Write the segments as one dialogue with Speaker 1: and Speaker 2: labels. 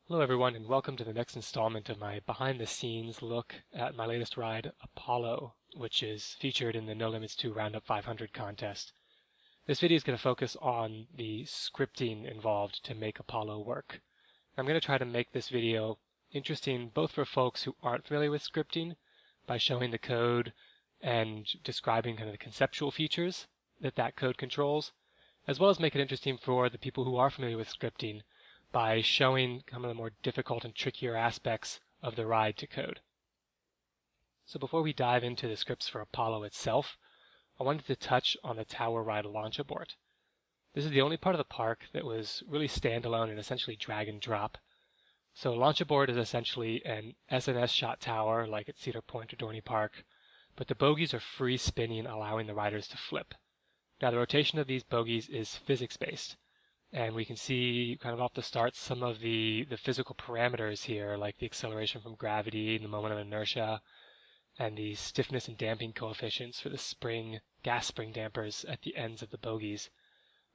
Speaker 1: Hello everyone and welcome to the next installment of my behind the scenes look at my latest ride, Apollo, which is featured in the No Limits 2 Roundup 500 contest. This video is going to focus on the scripting involved to make Apollo work. I'm going to try to make this video interesting both for folks who aren't familiar with scripting by showing the code and describing kind of the conceptual features that code controls, as well as make it interesting for the people who are familiar with scripting by showing some of the more difficult and trickier aspects of the ride to code. So before we dive into the scripts for Apollo itself, I wanted to touch on the Tower Ride launch abort. This is the only part of the park that was really standalone and essentially drag and drop. So launch abort is essentially an SNS shot tower like at Cedar Point or Dorney Park, but the bogies are free spinning, allowing the riders to flip. Now the rotation of these bogies is physics-based, and we can see kind of off the start some of the physical parameters here, like the acceleration from gravity, the moment of inertia, and the stiffness and damping coefficients for the gas spring dampers at the ends of the bogies.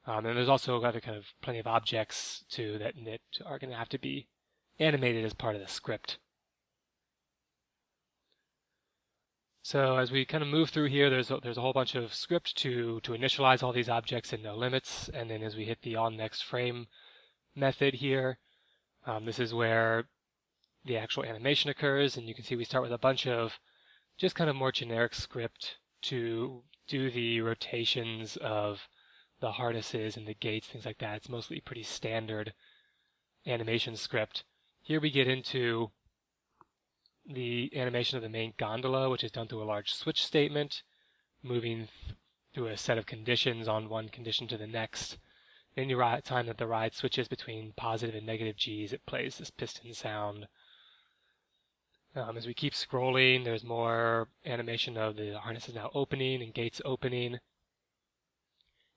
Speaker 1: And there's also other kind of plenty of objects too that are going to have to be animated as part of the script. So as we kind of move through here, there's a whole bunch of script to initialize all these objects in no limits, and then as we hit the on next frame method here, this is where the actual animation occurs, and you can see we start with a bunch of just kind of more generic script to do the rotations of the harnesses and the gates, things like that. It's mostly pretty standard animation script. Here we get into the animation of the main gondola, which is done through a large switch statement, moving through a set of conditions on one condition to the next. Any time that the ride switches between positive and negative G's, it plays this piston sound. As we keep scrolling, there's more animation of the harnesses now opening and gates opening.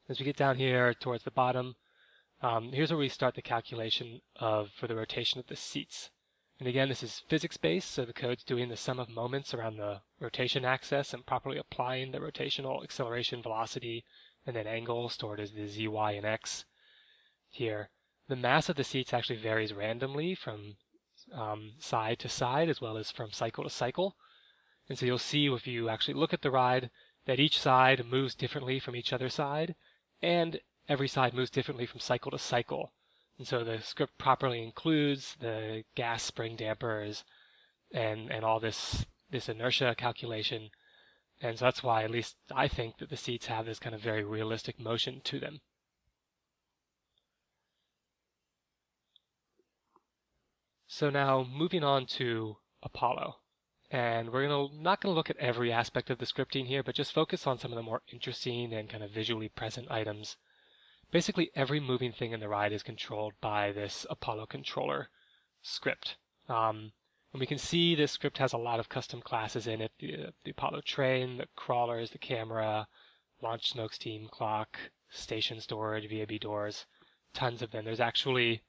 Speaker 1: As we get down here towards the bottom, here's where we start the calculation for the rotation of the seats. And again, this is physics-based, so the code's doing the sum of moments around the rotation axis and properly applying the rotational acceleration, velocity, and then angle stored as the z, y, and x here. The mass of the seats actually varies randomly from side to side as well as from cycle to cycle. And so you'll see if you actually look at the ride that each side moves differently from each other side, and every side moves differently from cycle to cycle. And so the script properly includes the gas spring dampers and all this inertia calculation. And so that's why, at least I think, that the seats have this kind of very realistic motion to them. So now moving on to Apollo. And we're not going to look at every aspect of the scripting here, but just focus on some of the more interesting and kind of visually present items. Basically, every moving thing in the ride is controlled by this Apollo controller script. And we can see this script has a lot of custom classes in it. The Apollo train, the crawlers, the camera, launch smoke steam clock, station storage, VAB doors, tons of them. There's actually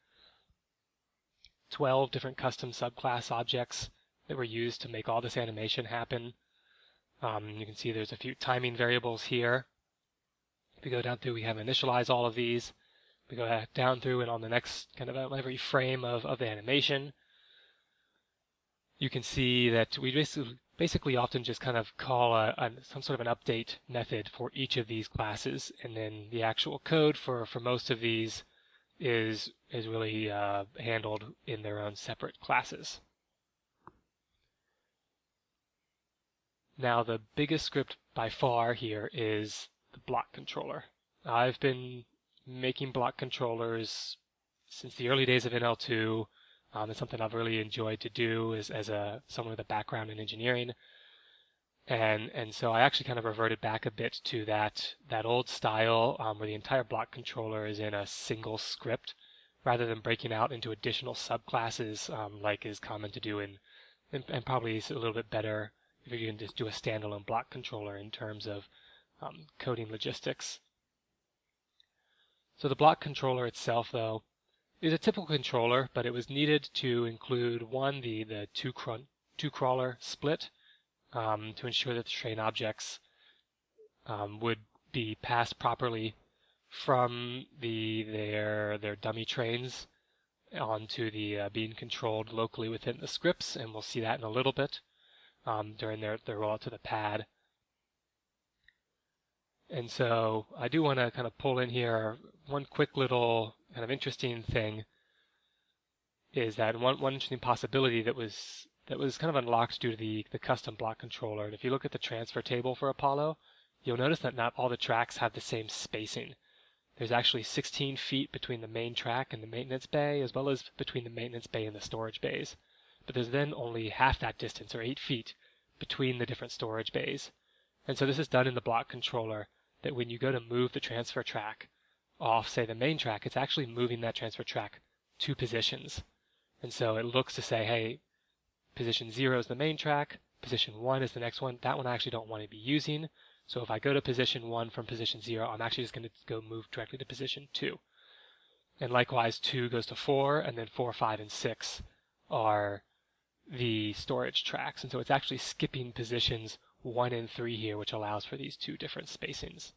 Speaker 1: 12 different custom subclass objects that were used to make all this animation happen. You can see there's a few timing variables here. We go down through, we have initialize all of these. We go down through, and on the next kind of every frame of the animation, you can see that we basically often just kind of call some sort of an update method for each of these classes, and then the actual code for most of these is really handled in their own separate classes. Now the biggest script by far here is the block controller. I've been making block controllers since the early days of NL2. It's something I've really enjoyed to do as someone with a background in engineering. And so I actually kind of reverted back a bit to that old style where the entire block controller is in a single script rather than breaking out into additional subclasses like is common to do and probably is a little bit better if you can just do a standalone block controller in terms of coding logistics. So the block controller itself, though, is a typical controller, but it was needed to include the two crawler split to ensure that the train objects would be passed properly from their dummy trains onto the being controlled locally within the scripts, and we'll see that in a little bit during their rollout to the pad. And so I do want to kind of pull in here one quick little kind of interesting thing is that one interesting possibility that was kind of unlocked due to the custom block controller. And if you look at the transfer table for Apollo, you'll notice that not all the tracks have the same spacing. There's actually 16 feet between the main track and the maintenance bay, as well as between the maintenance bay and the storage bays. But there's then only half that distance, or 8 feet, between the different storage bays. And so this is done in the block controller, that when you go to move the transfer track off, say, the main track, it's actually moving that transfer track 2 positions. And so it looks to say, hey, position 0 is the main track, position 1 is the next one. That one I actually don't want to be using. So if I go to position 1 from position 0, I'm actually just going to go move directly to position 2. And likewise, 2 goes to 4, and then 4, 5, and 6 are the storage tracks. And so it's actually skipping positions 1 and 3 here, which allows for these 2 different spacings.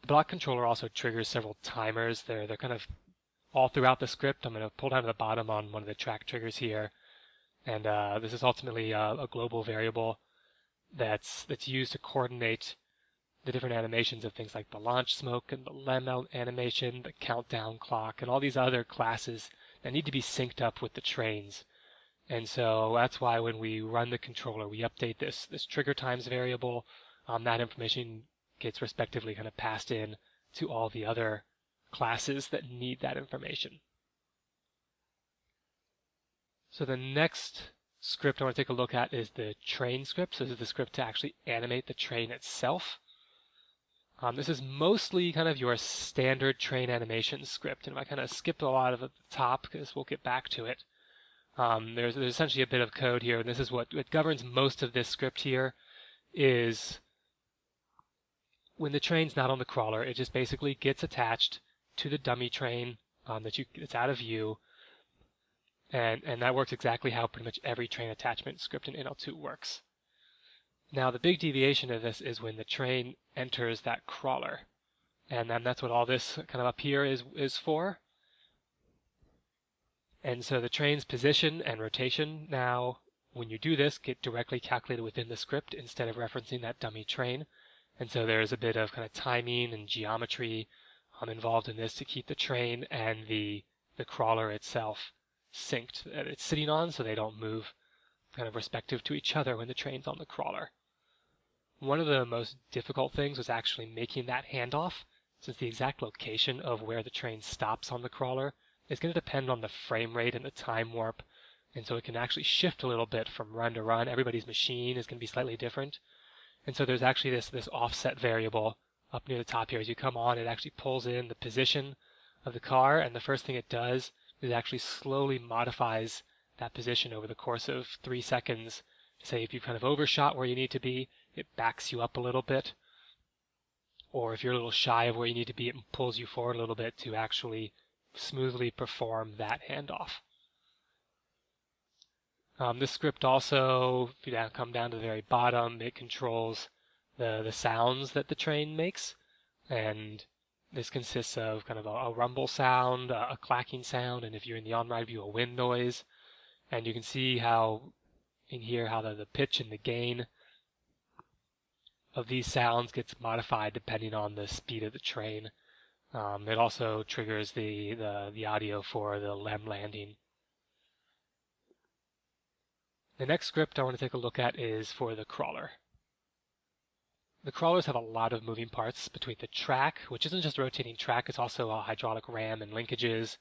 Speaker 1: The block controller also triggers several timers. They're kind of all throughout the script. I'm going to pull down to the bottom on one of the track triggers here. And this is ultimately a global variable that's used to coordinate the different animations of things like the launch smoke and the LEM animation, the countdown clock, and all these other classes that need to be synced up with the trains. And so that's why when we run the controller, we update this trigger times variable. That information gets respectively kind of passed in to all the other classes that need that information. So the next script I want to take a look at is the train script. So this is the script to actually animate the train itself. This is mostly kind of your standard train animation script, and if I kind of skip a lot of at the top, because we'll get back to it, there's essentially a bit of code here, and this is what governs most of this script here, is when the train's not on the crawler, it just basically gets attached to the dummy train that's out of view, and that works exactly how pretty much every train attachment script in NL2 works. Now the big deviation of this is when the train enters that crawler, and then that's what all this kind of up here is for. And so the train's position and rotation now, when you do this, get directly calculated within the script instead of referencing that dummy train. And so there's a bit of kind of timing and geometry involved in this to keep the train and the crawler itself synced that it's sitting on, so they don't move kind of respective to each other when the train's on the crawler. One of the most difficult things was actually making that handoff, since the exact location of where the train stops on the crawler is going to depend on the frame rate and the time warp, and so it can actually shift a little bit from run to run. Everybody's machine is going to be slightly different, and so there's actually this offset variable up near the top here. As you come on, it actually pulls in the position of the car, and the first thing it does is actually slowly modifies that position over the course of 3 seconds. Say if you've kind of overshot where you need to be, it backs you up a little bit. Or if you're a little shy of where you need to be, it pulls you forward a little bit to actually smoothly perform that handoff. This script also, if you come down to the very bottom, it controls the sounds that the train makes. And this consists of kind of a rumble sound, a clacking sound, and if you're in the on-ride view, a wind noise. And you can see how in here how the pitch and the gain of these sounds gets modified depending on the speed of the train. It also triggers the audio for the LEM landing. The next script I want to take a look at is for the crawler. The crawlers have a lot of moving parts between the track, which isn't just a rotating track, it's also a hydraulic ram and linkages.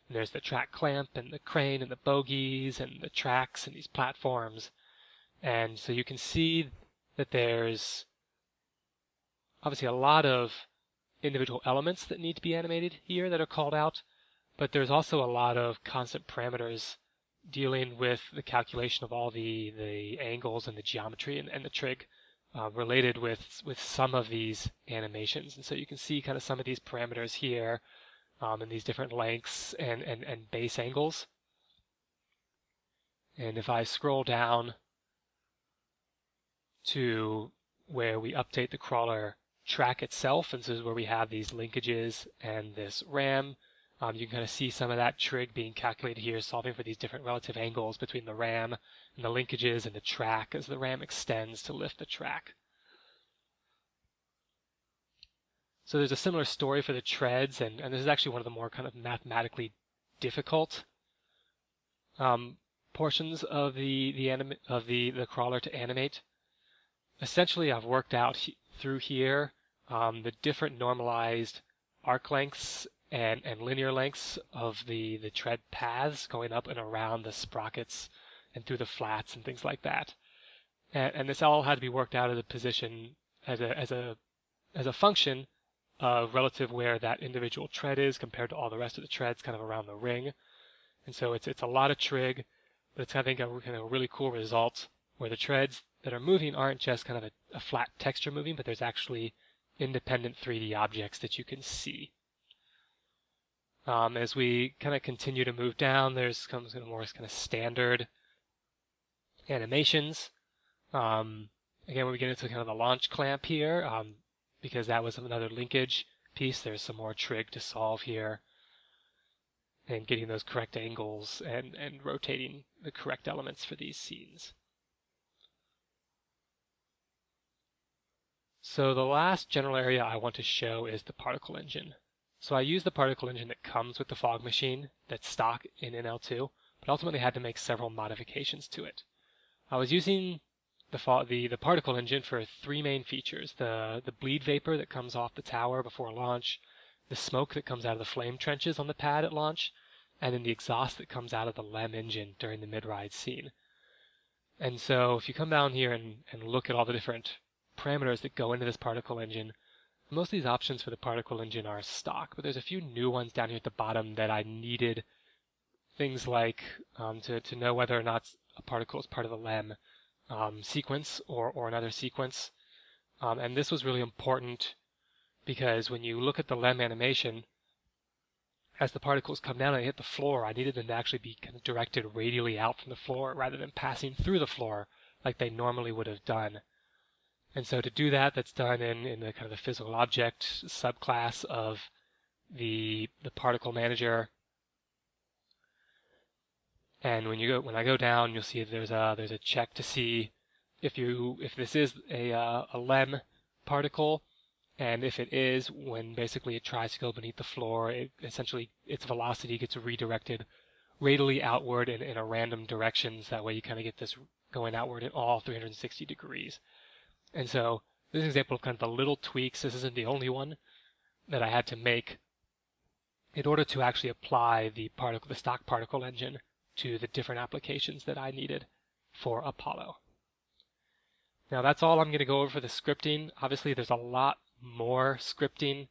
Speaker 1: And there's the track clamp and the crane and the bogies and the tracks and these platforms. And so you can see that there's obviously a lot of individual elements that need to be animated here that are called out, but there's also a lot of constant parameters dealing with the calculation of all the angles and the geometry and the trig related with some of these animations. And so you can see kind of some of these parameters here and these different lengths and base angles. And if I scroll down to where we update the crawler track itself, and this is where we have these linkages and this RAM, You can kind of see some of that trig being calculated here, solving for these different relative angles between the ram and the linkages and the track as the ram extends to lift the track. So there's a similar story for the treads, and this is actually one of the more kind of mathematically difficult portions of the crawler to animate. Essentially, I've worked out through here the different normalized arc lengths and linear lengths of the tread paths going up and around the sprockets and through the flats and things like that. And this all had to be worked out as a position as a function of relative where that individual tread is compared to all the rest of the treads kind of around the ring. And so it's a lot of trig, but it's I think a really cool result where the treads that are moving aren't just kind of a flat texture moving, but there's actually independent 3D objects that you can see. As we kind of continue to move down, there's comes more kind of standard animations. Again, when we get into kind of the launch clamp here, because that was another linkage piece, there's some more trig to solve here, and getting those correct angles and rotating the correct elements for these scenes. So the last general area I want to show is the particle engine. So I use the particle engine that comes with the fog machine that's stock in NL2, but ultimately had to make several modifications to it. I was using the particle engine for three main features: the bleed vapor that comes off the tower before launch, the smoke that comes out of the flame trenches on the pad at launch, and then the exhaust that comes out of the LEM engine during the mid-ride scene. And so if you come down here and look at all the different parameters that go into this particle engine, most of these options for the particle engine are stock, but there's a few new ones down here at the bottom that I needed. Things like to know whether or not a particle is part of the LEM sequence or another sequence. And this was really important because when you look at the LEM animation, as the particles come down and hit the floor, I needed them to actually be kind of directed radially out from the floor rather than passing through the floor like they normally would have done. And so to do that, that's done in the kind of the physical object subclass of the particle manager. And when I go down, you'll see there's a check to see if this is a LEM particle, and if it is, when basically it tries to go beneath the floor, essentially its velocity gets redirected radially outward in a random directions. That way you kind of get this going outward in all 360 degrees. And so this is an example of kind of the little tweaks. This isn't the only one that I had to make in order to actually apply the stock particle engine to the different applications that I needed for Apollo. Now that's all I'm going to go over for the scripting. Obviously there's a lot more scripting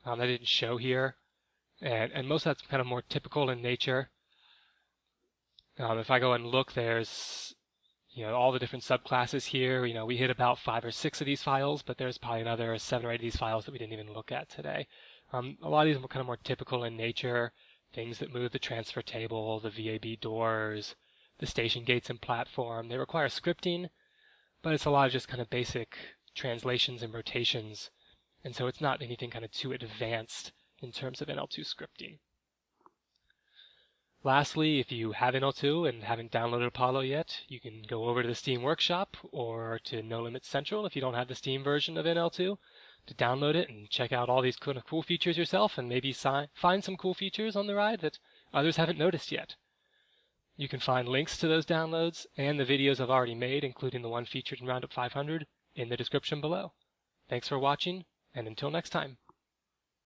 Speaker 1: that I didn't show here, and most of that's kind of more typical in nature. If I go and look, there's all the different subclasses here. We hit about 5 or 6 of these files, but there's probably another 7 or 8 of these files that we didn't even look at today. A lot of these are kind of more typical in nature. Things that move the transfer table, the VAB doors, the station gates and platform. They require scripting, but it's a lot of just kind of basic translations and rotations. And so it's not anything kind of too advanced in terms of NL2 scripting. Lastly, if you have NL2 and haven't downloaded Apollo yet, you can go over to the Steam Workshop or to No Limit Central if you don't have the Steam version of NL2 to download it and check out all these cool features yourself, and maybe find some cool features on the ride that others haven't noticed yet. You can find links to those downloads and the videos I've already made, including the one featured in Roundup 500, in the description below. Thanks for watching, and until next time.